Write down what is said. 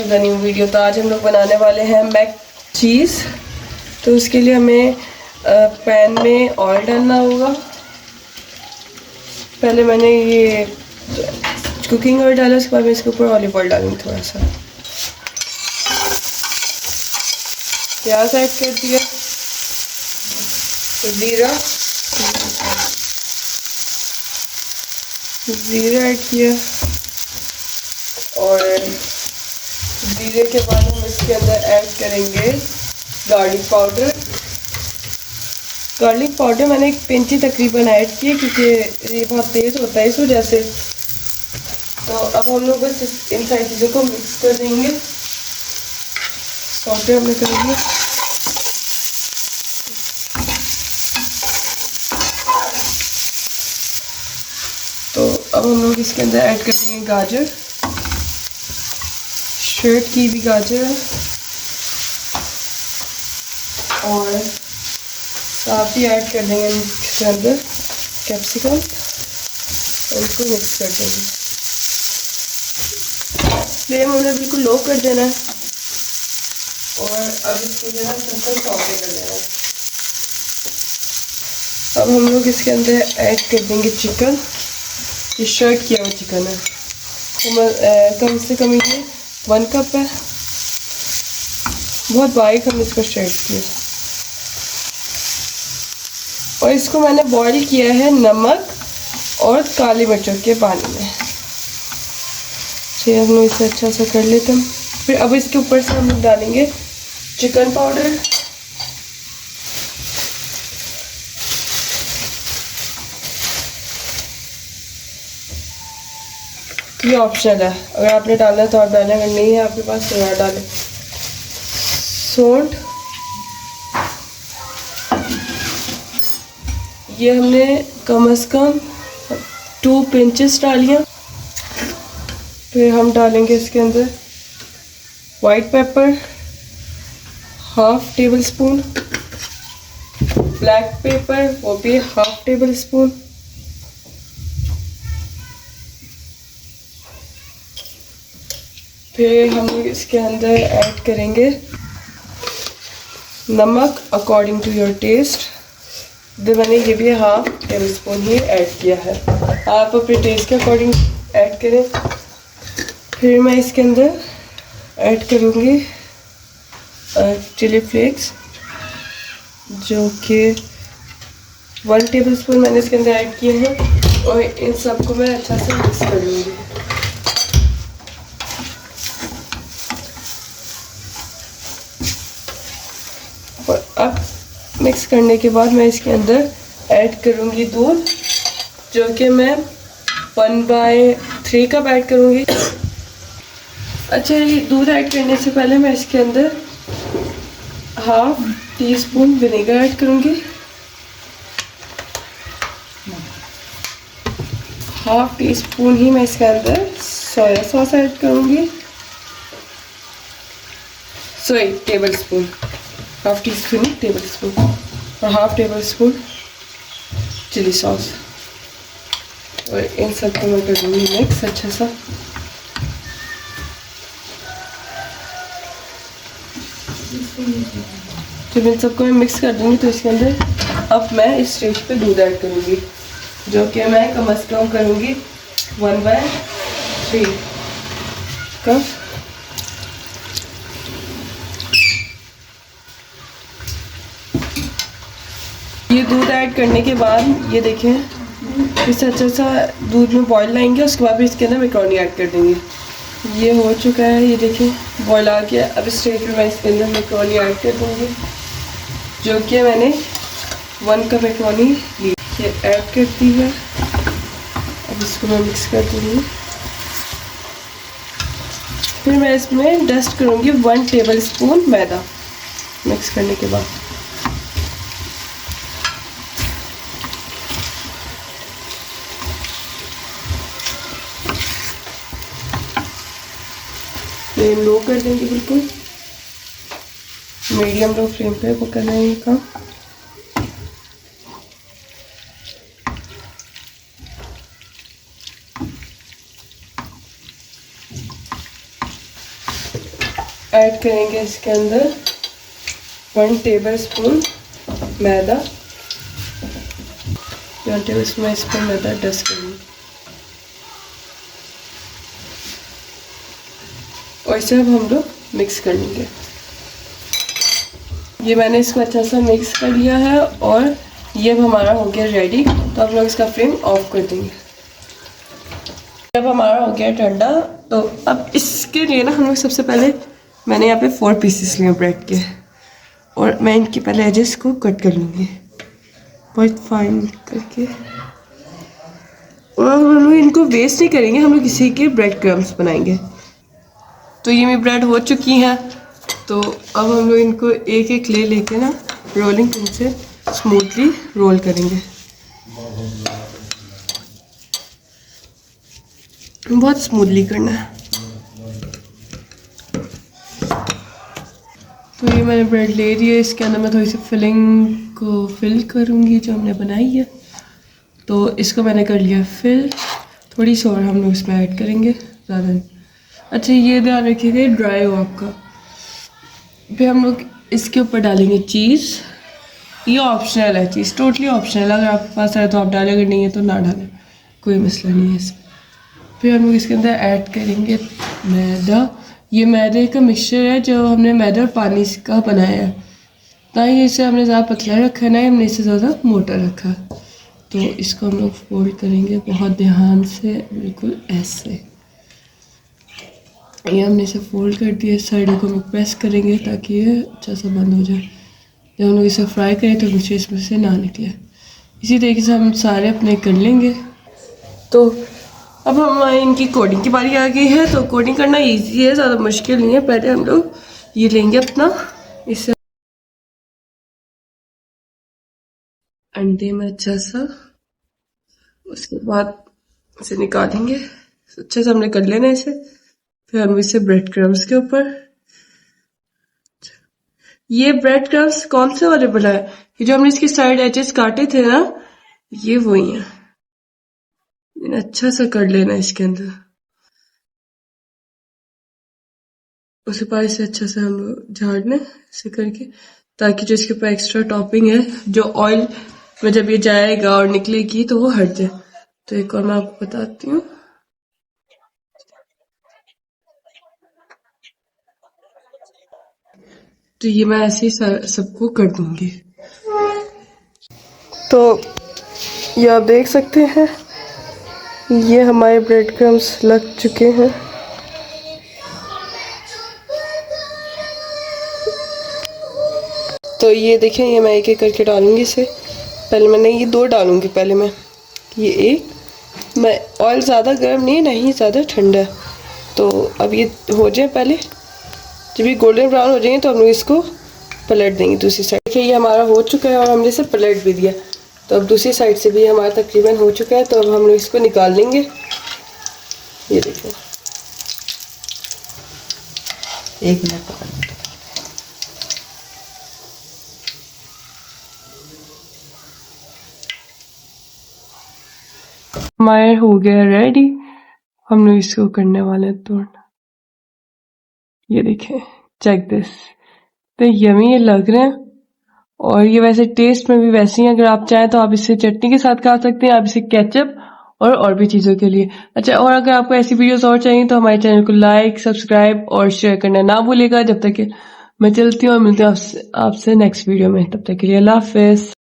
New video. तो आज हम लोग बनाने वाले हैं मैक चीज़। तो उसके लिए हमें पैन में ऑयल डालना होगा। पहले मैंने ये कुकिंग ऑयल डाला, उसके बाद मैं इसके ऊपर ऑलिव ऑयल डालूंगी थोड़ा सा। प्याज ऐड कर दिया, ज़ीरा ऐड किया और जीरे के बाद हम इसके अंदर ऐड करेंगे गार्लिक पाउडर। गार्लिक पाउडर मैंने एक पिंच ही तकरीबन ऐड किया क्योंकि ये बहुत तेज़ होता है इस वजह से। तो अब हम लोग बस इन सारी चीज़ों को मिक्स कर देंगे, सौटे हमने करेंगे। तो अब हम लोग इसके अंदर ऐड कर देंगे गाजर, श्रेड की भी गाजर है, और साथ ही ऐड कर देंगे इसके अंदर कैप्सिकम, उनको मिक्स कर देंगे। फ्लेम हमने बिल्कुल लो कर देना है और अब इसको जो है सिंपल सौटे कर देना है। अब हम लोग इसके अंदर ऐड कर देंगे चिकन। ये शर्ट किया हुआ चिकन है, तो कम से कम ये 1 कप है। बहुत बारीक हम इसको शर्ट किया और इसको मैंने बॉईल किया है नमक और काली मिर्चों के पानी में। हम लोग इसे अच्छा सा कर लेते हैं। फिर अब इसके ऊपर से हम लोग डालेंगे चिकन पाउडर, ये ऑप्शनल है, अगर आपने डालना है तो आप डालें, अगर नहीं है आपके पास तो ना डालें। सौंठ, ये हमने कम से कम 2 पिंचेस डालियाँ। फिर हम डालेंगे इसके अंदर white paper 1/2 table spoon, black pepper वो भी 1/2 टेबल स्पून, फिर हम इसके अंदर ऐड करेंगे नमक अकॉर्डिंग टू योर टेस्ट। तो मैंने ये भी 1/2 टेबल स्पून ही ऐड किया है, आप अपने टेस्ट के अकॉर्डिंग ऐड करें। फिर मैं इसके अंदर ऐड करूँगी चिली फ्लेक्स, जो कि 1 टेबल स्पून मैंने इसके अंदर ऐड किए हैं, और इन सबको मैं अच्छा से मिक्स करूँगी। और अब मिक्स करने के बाद मैं इसके अंदर ऐड करूँगी दूध, जो कि मैं 1/3 कप ऐड करूँगी। अच्छा, ये दूध ऐड करने से पहले मैं इसके अंदर 1/2 टीस्पून विनेगर ऐड करूँगी, 1/2 टीस्पून ही मैं इसके अंदर सोया सॉस ऐड करूँगी, table spoon, 1/2 teaspoon table spoon, और 1/2 टेबल स्पून चिली सॉस, और इन सबको मैं कर दूँगी मिक्स अच्छा सा। जब इन सबको मैं मिक्स कर दूँगी तो इसके अंदर अब मैं इस स्टेज पे दूध ऐड करूँगी, जो कि मैं कम से कम करूँगी 1/3 कप। ये दूध ऐड करने के बाद ये देखें इसे अच्छा सा दूध में बॉईल लाएंगे, उसके बाद इसके अंदर मैक्रोनी ऐड कर देंगे। ये हो चुका है, ये देखें बॉईल आ गया। अब इस स्टेज पे मैं इसके अंदर मैक्रोनी ऐड कर दूँगी, जो कि मैंने 1 कप मैक्रोनी ली, ये ऐड कर दी है। अब इसको मैं मिक्स कर दूँगी। फिर मैं इसमें डस्ट करूँगी 1 टेबल स्पून मैदा मिक्स करने के बाद। फ्लेम लो कर देंगे, बिल्कुल मीडियम लो फ्लेम पे वो करना है ये काम। ऐड करेंगे इसके अंदर 1 टेबलस्पून मैदा। 1 टेबलस्पून मैं इस पर मैदा डस्ट करूँगी और इसे अब हम लोग मिक्स कर लेंगे। ये मैंने इसको अच्छा सा मिक्स कर लिया है और ये अब हमारा हो गया रेडी। तो हम लोग इसका फ्लेम ऑफ कर देंगे। जब हमारा हो गया ठंडा तो अब इसके लिए ना हम लोग सबसे पहले मैंने यहाँ पे 4 पीसेस लिए ब्रेड के और मैं इनके पहले एजेस को कट कर लूँगी बहुत फाइन करके। और हम लोग इनको वेस्ट नहीं करेंगे, हम लोग इसी के ब्रेड क्रम्स बनाएंगे। तो ये मेरी ब्रेड हो चुकी हैं। तो अब हम लोग इनको एक एक लेके ना रोलिंग पिन से स्मूथली रोल करेंगे। बहुत स्मूथली करना है। तो ये मैंने ब्रेड ले ली है, इसके अंदर मैं थोड़ी सी फिलिंग को फिल करूँगी जो हमने बनाई है। तो इसको मैंने कर लिया फिल, थोड़ी सी और हम लोग इसमें ऐड करेंगे ज़्यादा। अच्छा ये ध्यान रखिएगा ड्राई हो आपका। फिर हम लोग इसके ऊपर डालेंगे चीज़। ये ऑप्शनल है, चीज़ टोटली ऑप्शनल। अगर आपके पास है तो आप डालें, अगर नहीं है तो ना डालें, कोई मसला नहीं है इसमें। फिर हम लोग इसके अंदर ऐड करेंगे मैदा। ये मैदे का मिक्सचर है जो हमने मैदा और पानी का बनाया है। ना ही इसे हमने ज़्यादा पतला रखा, ना ही हमने इसे ज़्यादा मोटा रखा। तो इसको हम लोग फोल्ड करेंगे बहुत ध्यान से, बिल्कुल ऐसे। ये हमने इसे फोल्ड कर दिया, साइडों को हम लोग प्रेस करेंगे ताकि ये अच्छा सा बंद हो जाए। जब हम लोग इसे फ्राई करें तो नीचे इसमें से ना निकले। इसी तरीके से हम सारे अपने कर लेंगे। तो अब हमारी इनकी कोडिंग की बारी आ गई है। तो कोडिंग करना इजी है, ज़्यादा मुश्किल नहीं है। पहले हम लोग ये लेंगे अपना इसे अंडे में अच्छा सा, उसके बाद इसे निकालेंगे। अच्छे से हमने कर लेना इसे। फिर हम इसे ब्रेड क्रम्स के ऊपर, ये ब्रेड क्रम्स कौन से वाले बनाए, ये जो हमने इसकी साइड एजेस काटे थे ना, ये वही है। अच्छा सा कर लेना इसके अंदर, उसके बाद इसे अच्छा से हम लोग झाड़ लें ऐसे करके, ताकि जो इसके ऊपर एक्स्ट्रा टॉपिंग है जो ऑयल में जब ये जाएगा और निकलेगी तो वो हट जाए। तो एक और मैं आपको बताती हूँ। तो ये मैं ऐसे ही सबको कर दूंगी। तो ये आप देख सकते हैं ये हमारे ब्रेड क्रम्स लग चुके हैं। तो ये देखें, ये मैं एक एक करके डालूंगी इसे। पहले मैंने ये 2 डालूंगी, पहले मैं ये एक, मैं ऑयल ज़्यादा गर्म नहीं है ना ही ज़्यादा ठंडा है। तो अब ये हो जाए, पहले जब ये गोल्डन ब्राउन हो जाएंगे तो हम लोग इसको पलट देंगे दूसरी साइड। देखिए ये हमारा हो चुका है और हमने इसे पलट भी दिया। तो अब दूसरी साइड से भी हमारा तकरीबन हो चुका है। तो अब हम लोग इसको निकाल लेंगे। ये देखो, 1 मिनट पकड़ना। हमारे हो गया रेडी। हम लोग इसको करने वाले हैं तोड़ना। ये देखें, चेक दिस, तो यमी ये लग रहे हैं। और ये वैसे टेस्ट में भी वैसे ही, अगर आप चाहें तो आप इसे चटनी के साथ खा सकते हैं, आप इसे केचप और भी चीज़ों के लिए। अच्छा, और अगर आपको ऐसी वीडियोस और चाहिए तो हमारे चैनल को लाइक, सब्सक्राइब और शेयर करना ना भूलिएगा। जब तक कि मैं चलती हूँ और मिलती हूँ आपसे नेक्स्ट वीडियो में। तब तक के लिए अल्लाह हाफिज़।